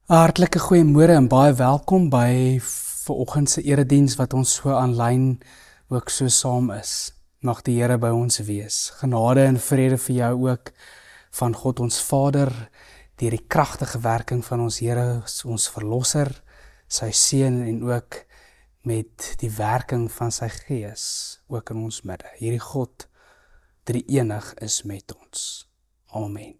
Hartlike goeiemôre en baie welkom by vanoggend se erediens wat ons so aanlyn ook so saam is. Mag die Here by ons wees. Genade en vrede vir jou ook van God ons Vader, deur die kragtige werking van ons Here, ons Verlosser, sy Seun en ook met die werking van sy Gees ook in ons midde. Hierdie God, drie-enig, is met ons. Amen.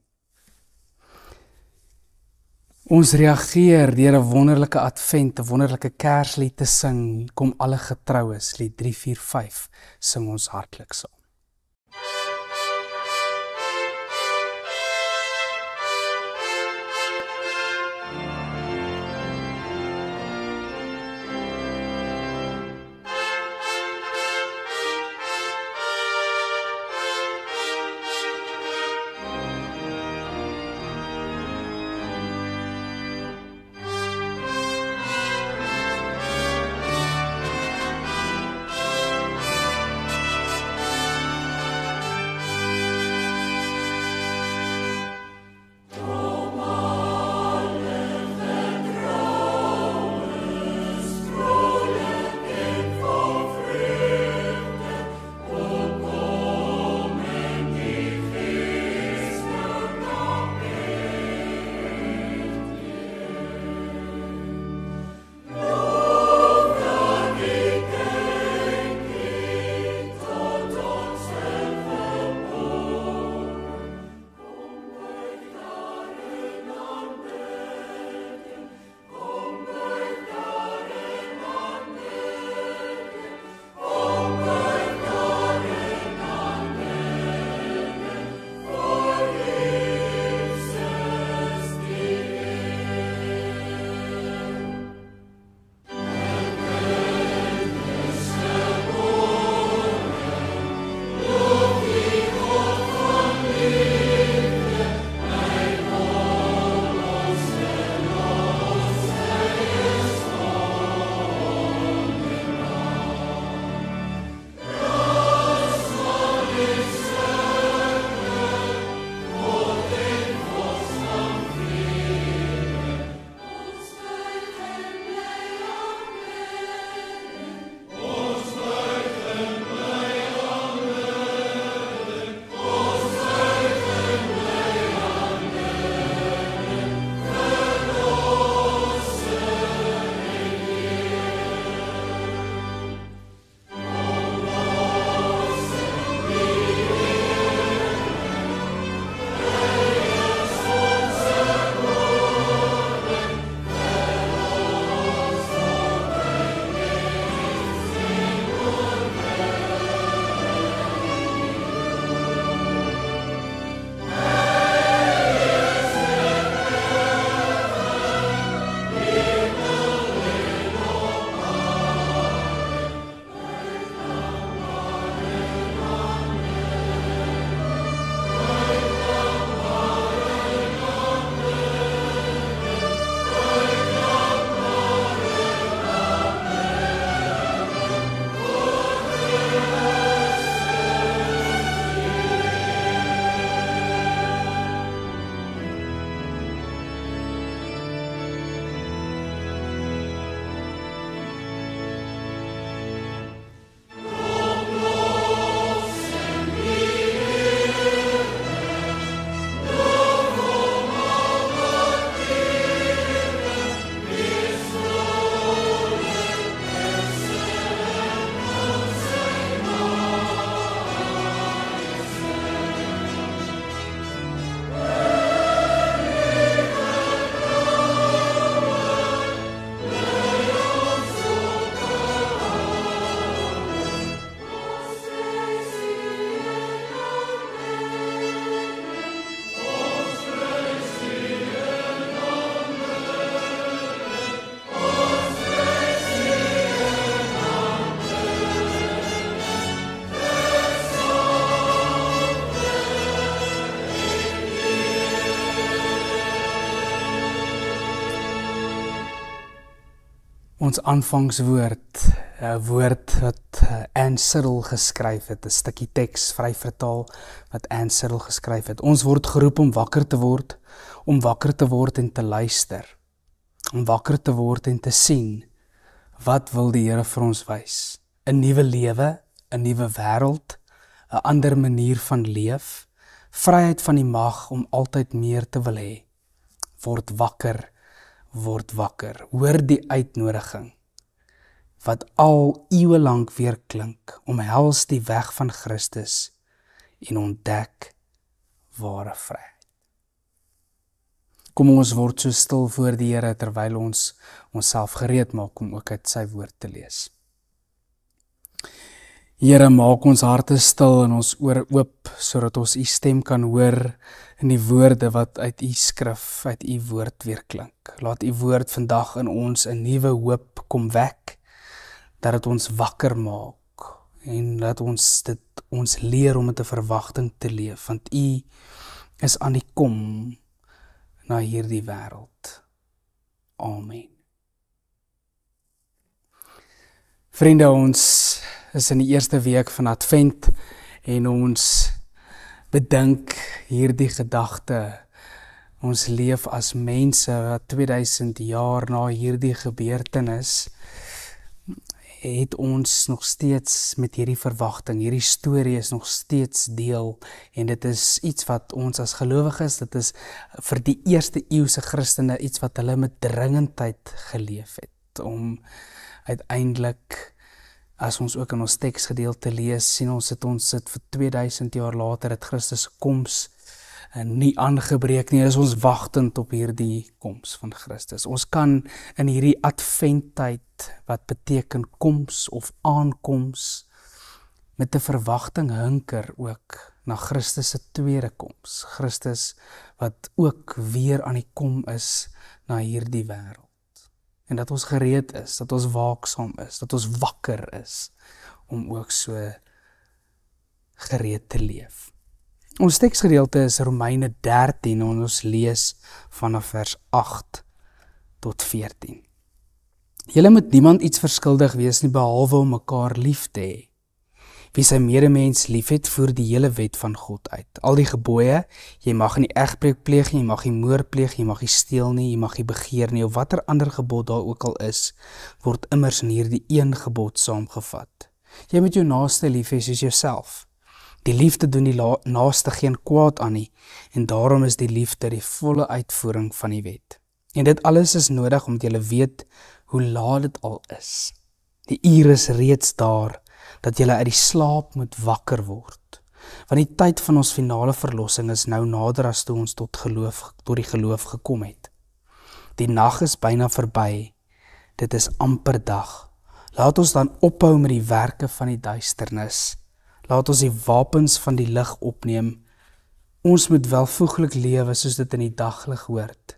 Ons reageer deur 'n wonderlike advent, 'n wonderlike Kerslied te sing. Kom alle getroues, lied 345, sing ons hartlik saam. Ons aanvangswoord, 'n woord wat Anne Siddle geskryf het, 'n stukkie teks vry vertaal wat Anne Siddle geskryf het. Ons word geroep om wakker te word en te luister. om wakker te word en te sien, wat wil die Here vir ons wys? 'n Nuwe lewe, 'n nuwe wêreld, 'n ander manier van leef, vryheid van die mag om altyd meer te wil hê. Word wakker, hoor die uitnodiging, wat al eeue lank weer klink, omhels die weg van Christus en ontdek ware vryheid. Kom ons word so stil voor die Here terwyl ons onsself gereed maak om ook uit sy woord te lees. Here, maak ons harte stil en ons ore oop, sodat ons u stem kan hoor in die woorde wat uit u skrif, uit u woord weer klink. Laat u woord vandag in ons 'n nuwe hoop kom wek, dat dit ons wakker maak en dat ons leer om met 'n verwagting te leef, want u is aan die kom na hierdie wêreld. Amen. Vriende, ons is in die eerste week van Advent en ons bedink hierdie gedagte. Ons leef as mense wat 2000 jaar na hierdie gebeurtenis het ons nog steeds met hierdie verwagting. Hierdie storie is nog steeds deel en dit is iets wat ons as gelowiges, dit is vir die eerste eeuse Christene iets wat hulle met dringendheid geleef het, om uiteindelik, as ons ook in ons teksgedeelte lees, sien ons het vir 2000 jaar later het Christus koms nie aangebreek nie, is ons wagtend op hierdie koms van Christus. Ons kan in hierdie adventtyd, wat beteken koms of aankoms, met 'n verwagting hinker ook na Christus se tweede koms. Christus wat ook weer aan die kom is na hierdie wêreld. En dat ons gereed is, dat ons waaksaam is, dat ons wakker is, om ook so gereed te leef. Ons teksgedeelte is Romeine 13 en ons lees vanaf vers 8 tot 14. Julle moet niemand iets verskuldig wees nie, behalwe om mekaar lief te hê. Wie sy medemens liefhet, voer die hele wet van God uit. Al die gebooie, jy mag nie egbreek pleeg nie, jy mag nie moord pleeg, jy mag nie steel nie, jy mag nie begeer nie, of watter ander gebod daar ook al is, word immers in hierdie een gebod saamgevat. Jy moet jou naaste lief hê soos jouself. Die liefde doen die naaste geen kwaad aan nie, en daarom is die liefde die volle uitvoering van die wet. En dit alles is nodig, omdat jy weet hoe laat dit al is. Die uur is reeds daar, dat jy uit die slaap moet wakker word. Want die tyd van ons finale verlossing is nou nader as toe ons tot die geloof gekom het. Die nag is byna verby, dit is amper dag. Laat ons dan ophou met die werke van die duisternis. Laat ons die wapens van die lig opneem. Ons moet welvoeglik lewe soos dit in die daglig hoort.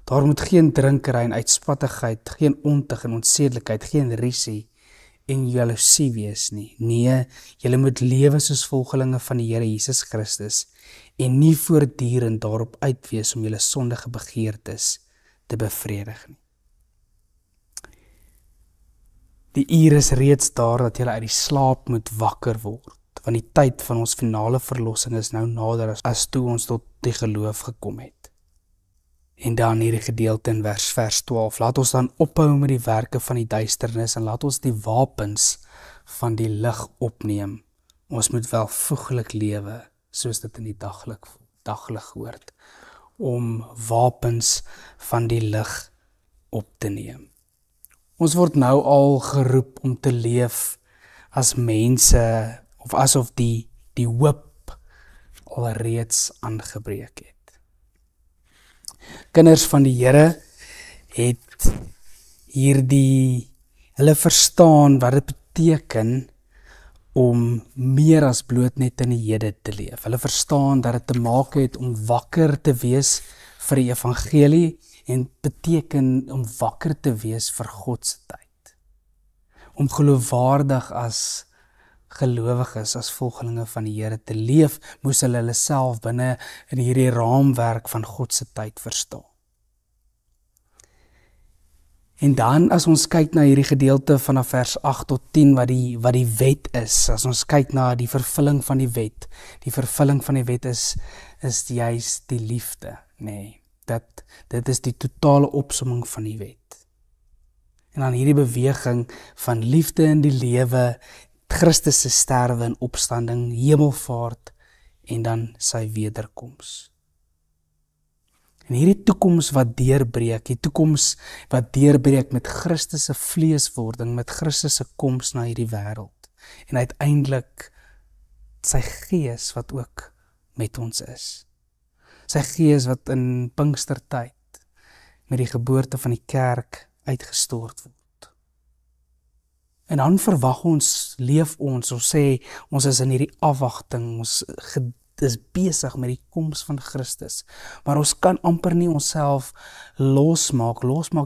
Daar moet geen drinkery en uitspattigheid, geen ontug en onsedelikheid, geen rusie en jaloesie wees nie. Nee, julle moet lewe soos volgelinge van die Here Jesus Christus en nie voortdurend daarop uit wees om julle sondige begeertes te bevredig nie. Die uur is reeds daar dat julle uit die slaap moet wakker word, want die tyd van ons finale verlossing is nou nader as toe ons tot die geloof gekom het. En dan hierdie gedeelte in vers 12, laat ons dan ophou met die werke van die duisternis en laat ons die wapens van die lig opneem. Ons moet welvoeglik lewe, soos dit in die daglig hoort, om wapens van die lig op te neem. Ons word nou al geroep om te leef as mense, of asof die hoop alreeds aangebreek het. Kinders van die Here het hulle verstaan wat dit beteken om meer as bloot net in die hede te leef. Hulle verstaan dat dit te maak het om wakker te wees vir die evangelie en beteken om wakker te wees vir God se tyd. Om geloofwaardig as gelowiges, as volgelinge van die Here te leef, moes hulle self binne in hierdie raamwerk van God se tyd verstaan. En dan as ons kyk na hierdie gedeelte vanaf vers 8 tot 10 wat die wet is, as ons kyk na die vervulling van die wet is juis die liefde, nee. dat dit is die totale opsomming van die wet. En dan hierdie beweging van liefde in die lewe, Christus se sterwe en opstanding, hemelvaart en dan sy wederkoms. En hierdie toekoms wat deurbreek, die toekoms wat deurbreek met Christus se vleeswording, met Christus se koms na hierdie wêreld. En uiteindelik sy gees wat ook met ons is. Sy gees wat in Pinkstertyd met die geboorte van die kerk uitgestort word. En dan verwag ons, leef ons sê, ons is in hierdie afwagting, ons is besig met die koms van Christus, maar ons kan amper nie onsself losmaak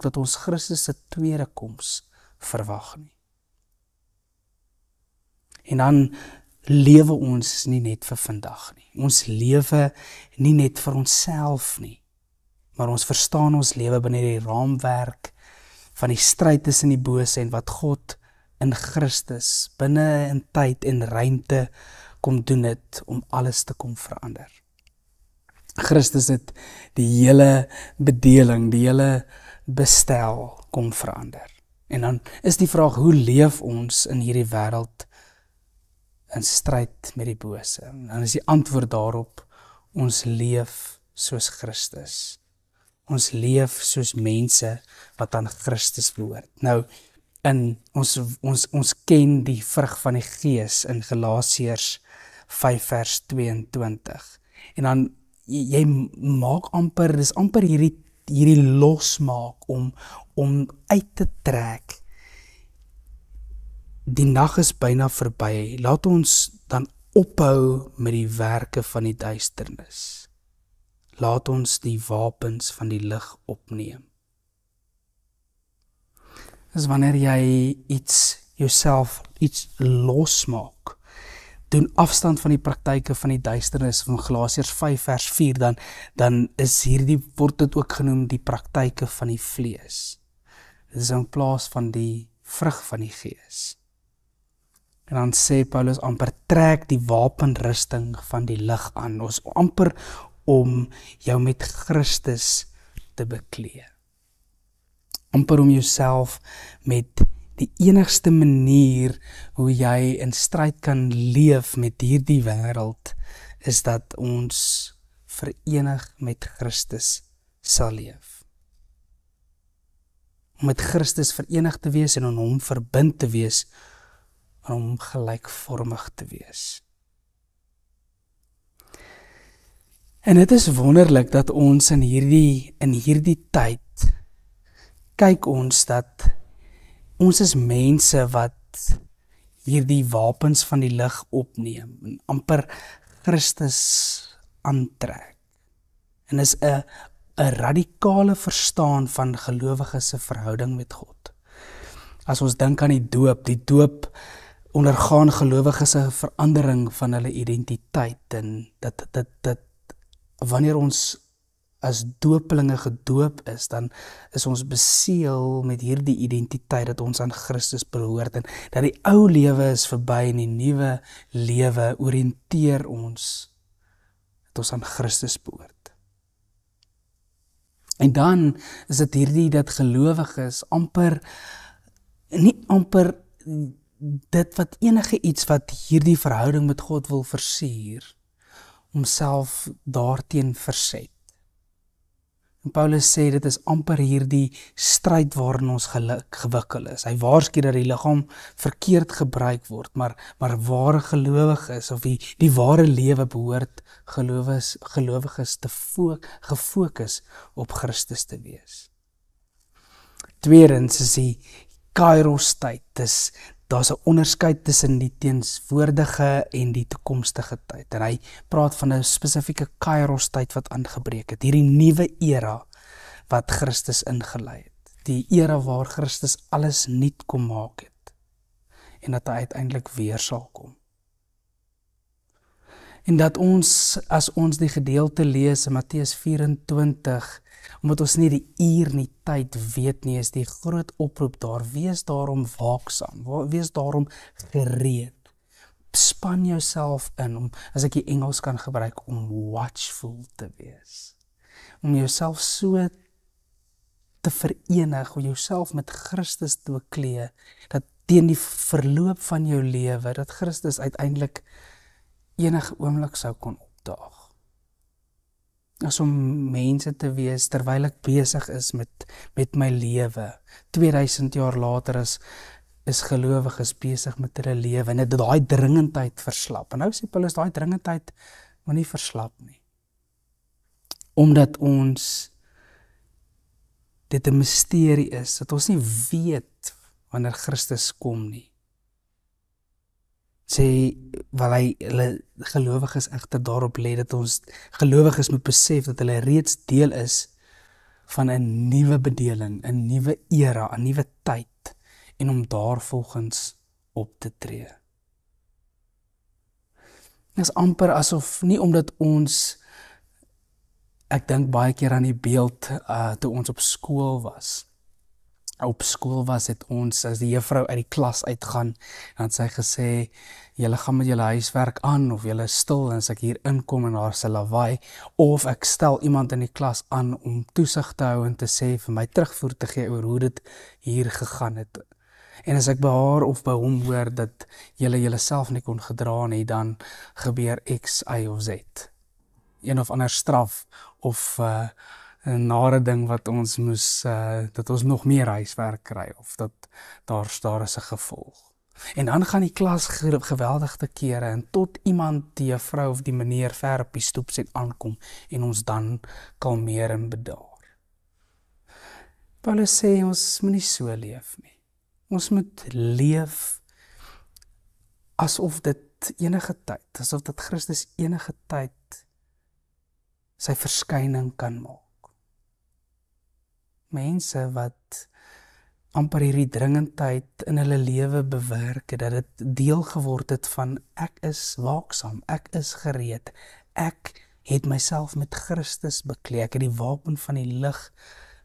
dat ons Christus se tweede koms verwag nie. En dan lewe ons nie net vir vandag nie. Ons lewe nie net vir onsself nie, maar ons verstaan ons lewe binne die raamwerk van die stryd tussen die bose en wat God in Christus binne in tyd en ruimte kom doen het om alles te kom verander. Christus het die hele bedeling, die hele bestel kom verander. En dan is die vraag, hoe leef ons in hierdie wêreld in stryd met die bose? En dan is die antwoord daarop, ons leef soos Christus. Ons leef soos mense wat aan Christus behoort. Nou, ons ken die vrug van die Gees in Galasiërs 5 vers 22. En dan, jy maak amper, dis amper hierdie losmaak om uit te trek. Die nag is byna verby. Laat ons dan ophou met die werke van die duisternis. Laat ons die wapens van die lig opneem. Dis wanneer jy jouself iets losmaak, doen afstand van die praktyke van die duisternis van Galasiërs 5 vers 4, dan is word dit ook genoem die praktyke van die vlees. Dit is in plaas van die vrug van die Gees. En dan sê Paulus amper, trek die wapenrusting van die lig aan. Ons amper om jou met Christus te beklee. Amper om jouself met die enigste manier hoe jy in stryd kan leef met hierdie wêreld, is dat ons verenig met Christus sal leef. Om met Christus verenig te wees en aan hom verbind te wees, en om gelykvormig te wees. En dit is wonderlik dat ons in hierdie tyd kyk ons dat ons is mense wat hierdie wapens van die lig opneem en amper Christus aantrek. En is 'n radikale verstaan van gelowiges se verhouding met God. As ons dink aan die doop ondergaan gelowiges 'n verandering van hulle identiteit, en dat wanneer ons as doopelinge gedoop is, dan is ons beseël met hierdie identiteit dat ons aan Christus behoort, en dat die ou lewe is verby en die nuwe lewe oriënteer ons dat ons aan Christus behoort. En dan is dit hierdie dat gelowiges nie amper dit wat enige iets wat hierdie verhouding met God wil versuur, homself daarteen verset. En Paulus sê dit is amper hierdie stryd waarin ons gewikkel is. Hy waarsku dat die liggaam verkeerd gebruik word, maar ware gelowiges of die ware lewe behoort gelowiges te gefokus op Christus te wees. Tweedens is die Kairos tyd. Daar's 'n onderskeid tussen die teenswoordige en die toekomstige tyd. En hy praat van 'n spesifieke Kairos tyd wat aangebreek het. Hierdie nuwe era wat Christus ingelei het. Die era waar Christus alles nuut kom maak het. En dat hy uiteindelik weer sal kom. En dat ons, as ons die gedeelte lees in Matteus 24, omdat ons nie die uur nie tyd weet nie, is die groot oproep daar, wees daarom waaksaam, wees daarom gereed. Span jouself in, as ek die Engels kan gebruik, om watchful te wees. om jouself so te verenig, om jouself met Christus te beklee, dat teen die verloop van jou lewe, dat Christus uiteindelik enige oomblik sou kon opdaag. As om mense te wees, terwyl ek besig is met my lewe, 2000 jaar later is gelowiges besig met hulle lewe, en het daai dringendheid verslap. En nou sê Paulus, daai dringendheid moet nie verslap nie. Omdat ons dit 'n misterie is, dat ons nie weet wanneer Christus kom nie. Sê, hulle gelowiges egter daarop lê, dat ons gelowiges moet besef, dat hulle reeds deel is van 'n nuwe bedeling, 'n nuwe era, 'n nuwe tyd, en om daarvolgens op te tree. Dit is amper asof, nie omdat ons, ek dink baie keer aan die beeld, toe ons op skool was. Op skool het ons, as die juffrou uit die klas uitgaan, dan het sy gesê, julle gaan met julle huiswerk aan, of julle is stil, en as ek hier inkom en daar se lawaai, of ek stel iemand in die klas aan om toesig te hou en te sê, vir my terugvoer te gee oor hoe dit hier gegaan het. En as ek by haar of by hom hoor dat julle self nie kon gedra nie, dan gebeur X, Y of Z. Een of ander straf, of 'n nare ding wat ons moes, dat ons nog meer huiswerk kry, of dat daar is 'n gevolg. En dan gaan die klas geweldig te kere, en tot iemand, die juffrou of die meneer ver op die stoep sit aankom, en ons dan kalmeer en bedaar. Paulus sê, ons moet nie so leef nie. Ons moet leef asof dit enige tyd, asof dat Christus enige tyd sy verskyning kan maak. Mense wat amper hierdie dringendheid in hulle lewe bewerk, dat dit deel geword het van, ek is waaksaam, ek is gereed, ek het myself met Christus beklee, ek het die wapen van die lig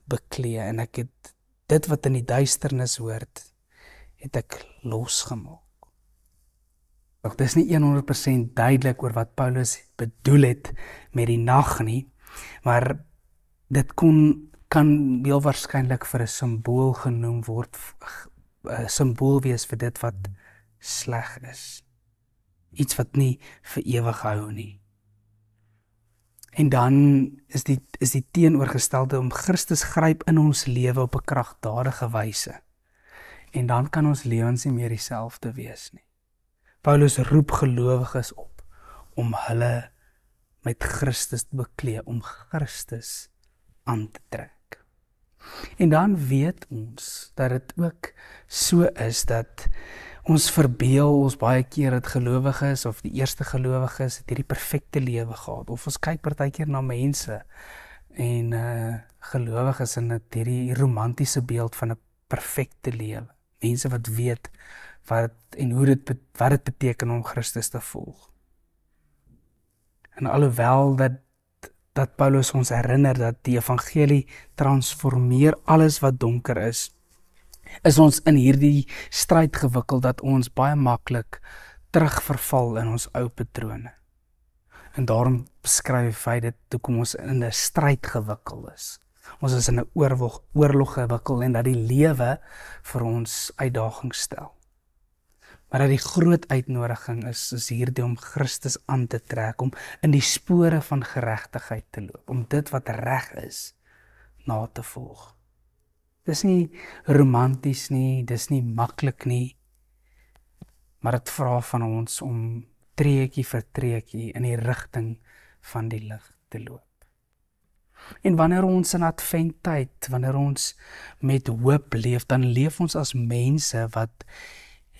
beklee, en ek het dit wat in die duisternis hoort, het ek losgemaak. Dit is nie 100% duidelik oor wat Paulus bedoel het met die nag nie, maar dit kan heel waarskynlik vir 'n simbool genoem word, 'n simbool wees vir dit wat sleg is. Iets wat nie vir ewig hou nie. En dan is die teenoorgestelde, om Christus gryp in ons lewe op 'n kragtadige wyse. En dan kan ons lewens nie meer dieselfde wees nie. Paulus roep gelowiges op om hulle met Christus te beklee, om Christus aan te trek. En dan weet ons dat dit ook so is dat ons verbeel ons baie keer dat gelowiges of die eerste gelowiges het hierdie perfekte lewe gehad, of ons kyk partykeer na mense en gelowiges en het hierdie romantiese beeld van 'n perfekte lewe. Mense wat weet wat dit beteken om Christus te volg. En alhoewel dat Paulus ons herinner dat die evangelie transformeer alles wat donker is ons in hierdie stryd gewikkeld dat ons baie maklik terugverval in ons ou patrone. En daarom beskryf hy dit hoekom ons in 'n stryd gewikkel is. Ons is in 'n oorlog gewikkel en dat die lewe vir ons uitdagings stel. Maar dat die groot uitnodiging is hierdie om Christus aan te trek, om in die spore van geregtigheid te loop, om dit wat reg is, na te volg. Dis nie romanties nie, dis nie maklik nie, maar dit vra van ons om treukie vir treukie in die rigting van die lig te loop. En wanneer ons in adventtyd, wanneer ons met hoop leef, dan leef ons as mense wat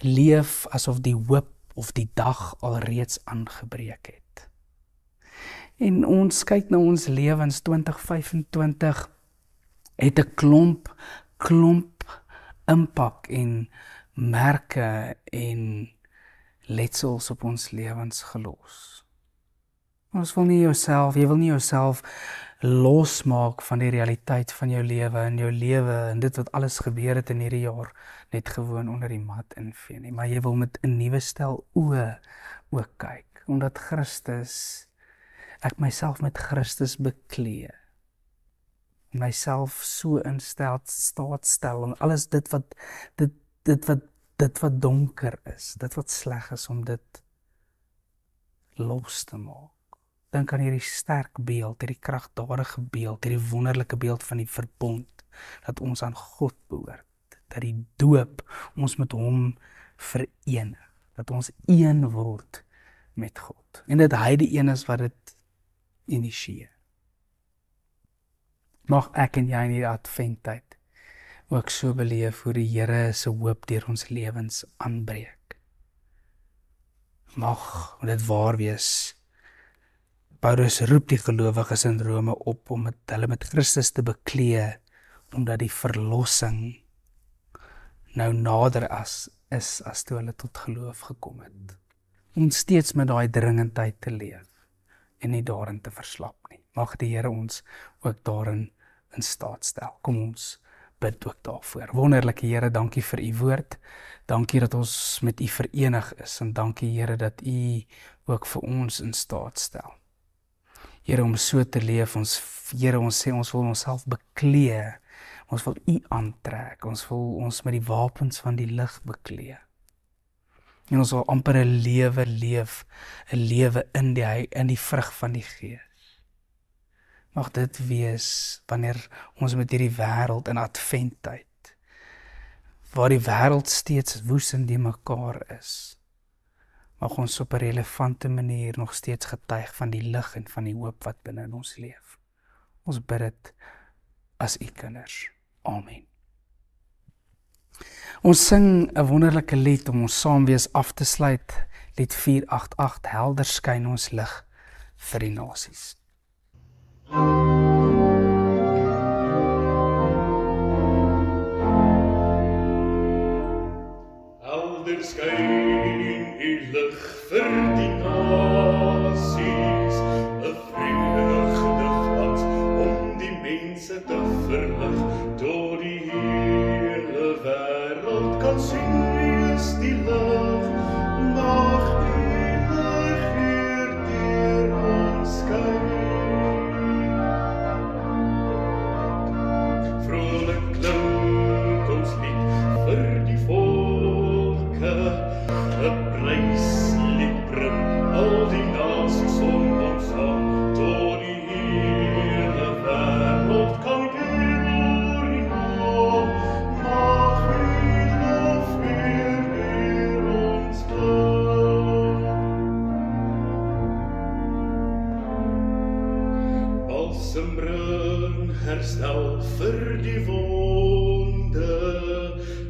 leef asof die hoop of die dag alreeds aangebreek het. En ons kyk na ons lewens 2025 het 'n klomp impak en merke en letsels op ons lewens gelos. Jy wil nie jouself losmaak van die realiteit van jou lewe en dit wat alles gebeur het in hierdie jaar net gewoon onder die mat invee nie, maar jy wil met 'n nuwe stel oë ook kyk, omdat ek myself met Christus beklee. myself so in staat stel om alles dit wat donker is, dit wat sleg is, om dit los te maak. Dink aan hierdie sterk beeld, hierdie kragtadige beeld, hierdie wonderlike beeld van die verbond, dat ons aan God behoort, dat die doop ons met hom verenig, dat ons een word met God. En dit hy die een is wat dit initieer. Mag ek en jy in die adventtyd ook so beleef hoe die Here se hoop deur ons lewens aanbreek. Mag dit waar wees. Paulus roep die gelowiges in Rome op om hulle met Christus te beklee, omdat die verlossing nou nader is as toe hulle tot geloof gekom het. Om steeds met daai dringendheid te leef en nie daarin te verslap nie. Mag die Here ons ook daarin in staat stel. Kom ons bid ook daarvoor. Wonderlike Here, dankie vir u woord. Dankie dat ons met u verenig is en dankie Here dat u ook vir ons in staat stel. Here, om so te leef, Here, ons sê ons wil onsself beklee. Ons wil u aantrek. Ons wil ons met die wapens van die lig beklee. En ons wil amper 'n lewe leef, 'n lewe in die vrug van die Gees. Mag dit wees wanneer ons met hierdie wêreld in adventtyd, waar die wêreld steeds woes en die mekaar is, mag ons op 'n relevante manier nog steeds getuig van die lig en van die hoop wat binne in ons leef. Ons bid dit as u kinders. Amen. Ons sing 'n wonderlike lied om ons saamwees af te sluit. Lied 488, helder skyn ons lig vir die nasies. Helder skyn u lig vir die nasies, 'n vreugde glans om die mense te verlig, tot die hele wêreld kan sien wie is die lig, mag die lig hier deur ons skyn. Vrolik klink ons lied vir die volke, 'n pryslied bring al die nasies om ons aan, tot die hele wêreld kan ken oor die naam, mag die lof weer deur ons klink. Balsem bring herstel vir die wonde,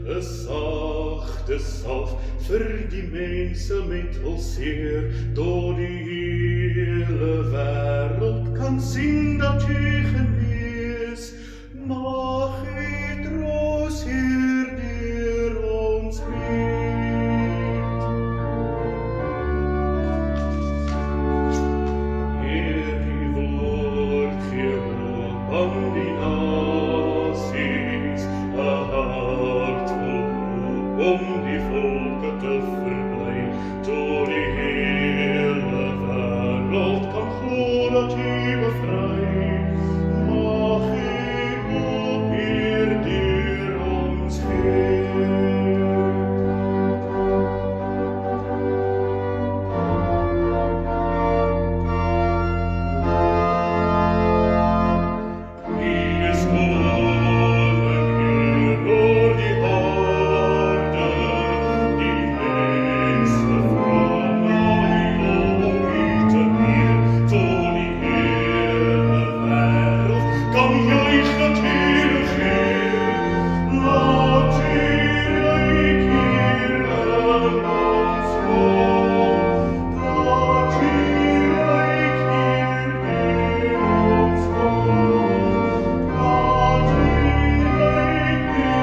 'n sagte salf vir die mense met hul seer, tot die hele wêreld kan sien dat u genees, mag u troos hier deur ons bied. Heer, uw woord gee hoop aan die nasies, 'n hart vol hoop om die volke te verbly, tot die hele wêreld kan glo dat u bevry, mag u hoop hier deur ons gee. Wie is koning hier oor die aarde, die mense vra na u om u te eer, tot die hele wêreld kan juich dat u regeer, laat u ryk hier in ons kom, laat u ryk hier deur ons kom, laat u ryk deur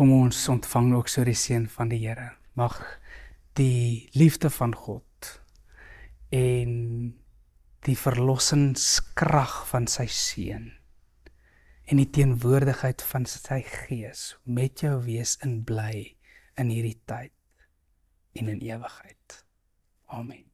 Kom ons ontvang ook so die seën van die Here. Mag die liefde van God en die verlossingskrag van sy seun en die teenwoordigheid van sy Gees met jou wees in bly in hierdie tyd en in ewigheid. Amen.